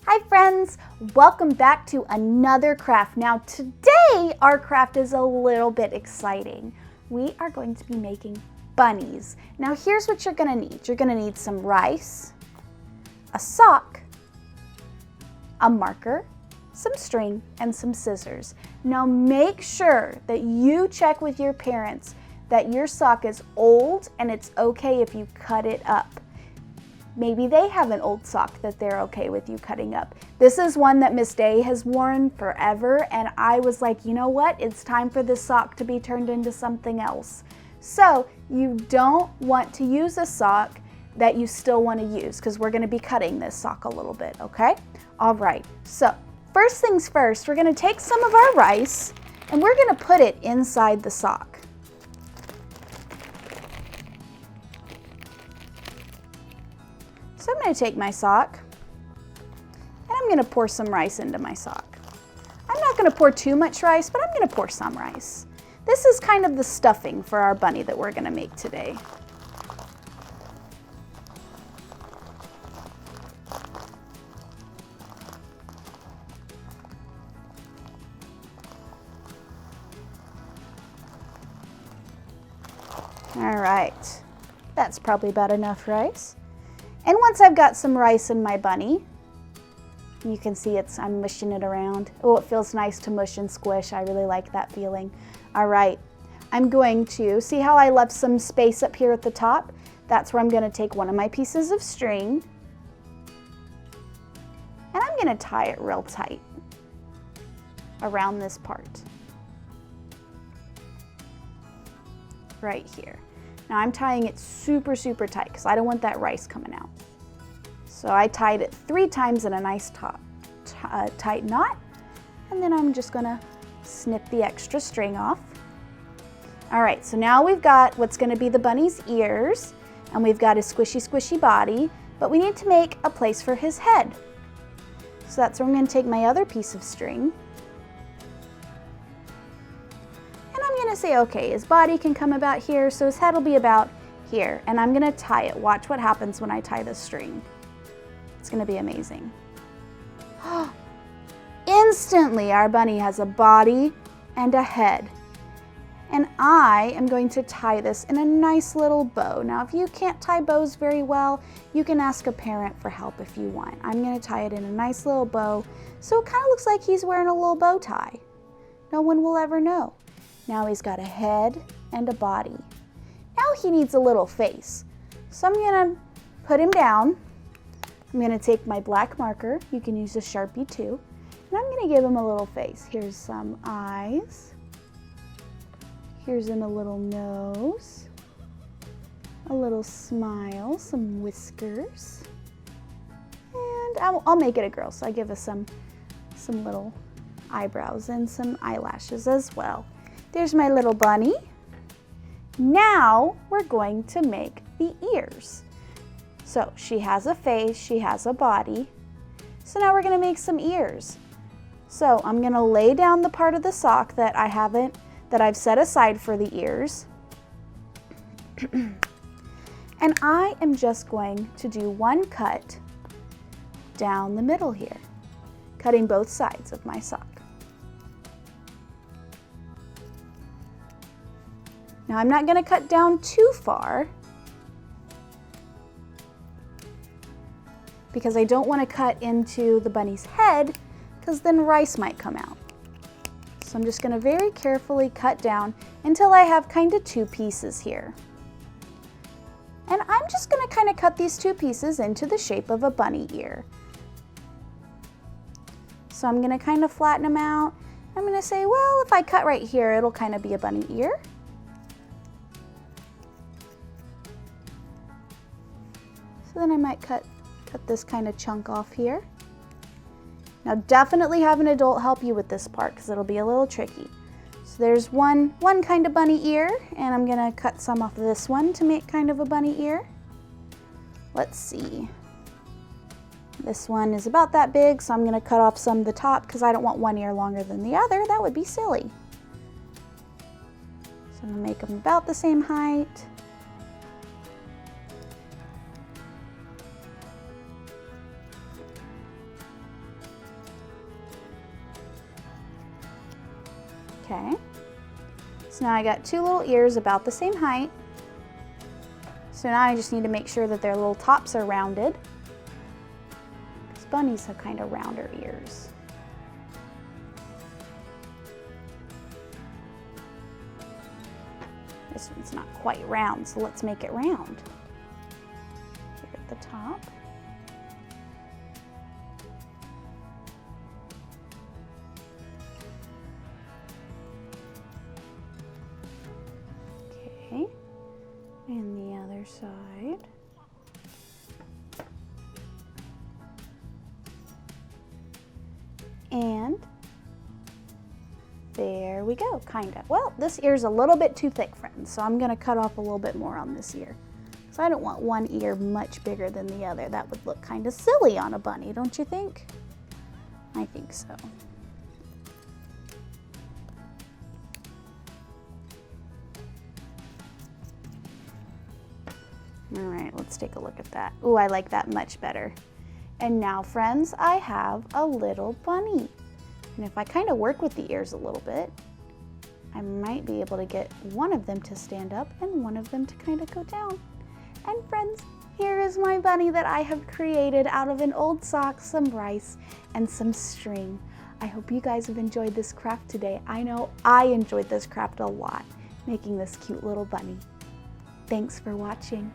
Hi friends, welcome back to another craft. Now today our craft is a little bit exciting. We are going to be making bunnies. Now here's what you're gonna need. You're gonna need some rice, a sock, a marker, some string, and some scissors. Now make sure that you check with your parents that your sock is old and it's okay if you cut it up. Maybe they have an old sock that they're okay with you cutting up. This is one that Miss Day has worn forever, and I was like, you know what? It's time for this sock to be turned into something else. So you don't want to use a sock that you still want to use because we're going to be cutting this sock a little bit, okay? All right, so first things first, we're going to take some of our rice and we're going to put it inside the sock. So I'm going to take my sock and I'm going to pour some rice into my sock. I'm not going to pour too much rice, but I'm going to pour some rice. This is kind of the stuffing for our bunny that we're going to make today. All right, that's probably about enough rice. And once I've got some rice in my bunny, you can see I'm mushing it around. Oh, it feels nice to mush and squish. I really like that feeling. All right, I'm going to, see how I left some space up here at the top? That's where I'm gonna take one of my pieces of string and I'm gonna tie it real tight around this part. Right here. Now I'm tying it super, super tight because I don't want that rice coming out. So I tied it 3 times in a nice tight knot, and then I'm just gonna snip the extra string off. All right, so now we've got what's gonna be the bunny's ears, and we've got his squishy, squishy body, but we need to make a place for his head. So that's where I'm gonna take my other piece of string, say, okay, his body can come about here, so his head will be about here, and I'm gonna tie it. Watch what happens when I tie the string. It's gonna be amazing. Instantly, our bunny has a body and a head. And I am going to tie this in a nice little bow. Now, if you can't tie bows very well, you can ask a parent for help if you want. I'm gonna tie it in a nice little bow, so it kind of looks like he's wearing a little bow tie. No one will ever know. Now he's got a head and a body. Now he needs a little face. So I'm gonna put him down. I'm gonna take my black marker. You can use a Sharpie too. And I'm gonna give him a little face. Here's some eyes. Here's him a little nose. A little smile, some whiskers. And I'll make it a girl, so I give us some little eyebrows and some eyelashes as well. There's my little bunny. Now we're going to make the ears. So she has a face, she has a body. So now we're gonna make some ears. So I'm gonna lay down the part of the sock that I've set aside for the ears. And I am just going to do one cut down the middle here, cutting both sides of my sock. Now I'm not going to cut down too far because I don't want to cut into the bunny's head because then rice might come out. So I'm just going to very carefully cut down until I have kind of 2 pieces here. And I'm just going to kind of cut these 2 pieces into the shape of a bunny ear. So I'm going to kind of flatten them out. I'm going to say, well, if I cut right here, it'll kind of be a bunny ear. So then I might cut this kind of chunk off here. Now definitely have an adult help you with this part because it'll be a little tricky. So there's one kind of bunny ear, and I'm gonna cut some off of this one to make kind of a bunny ear. Let's see. This one is about that big, so I'm gonna cut off some of the top because I don't want one ear longer than the other. That would be silly. So I'm gonna make them about the same height. Okay. So now I got two little ears about the same height. So now I just need to make sure that their little tops are rounded, because bunnies have kind of rounder ears. This one's not quite round, so let's make it round. Here at the top. Okay, and the other side. And there we go, kind of. Well, this ear's a little bit too thick, friends, so I'm gonna cut off a little bit more on this ear. So I don't want one ear much bigger than the other. That would look kind of silly on a bunny, don't you think? I think so. All right, let's take a look at that. Ooh, I like that much better. And now, friends, I have a little bunny. And if I kind of work with the ears a little bit, I might be able to get one of them to stand up and one of them to kind of go down. And friends, here is my bunny that I have created out of an old sock, some rice, and some string. I hope you guys have enjoyed this craft today. I know I enjoyed this craft a lot, making this cute little bunny. Thanks for watching.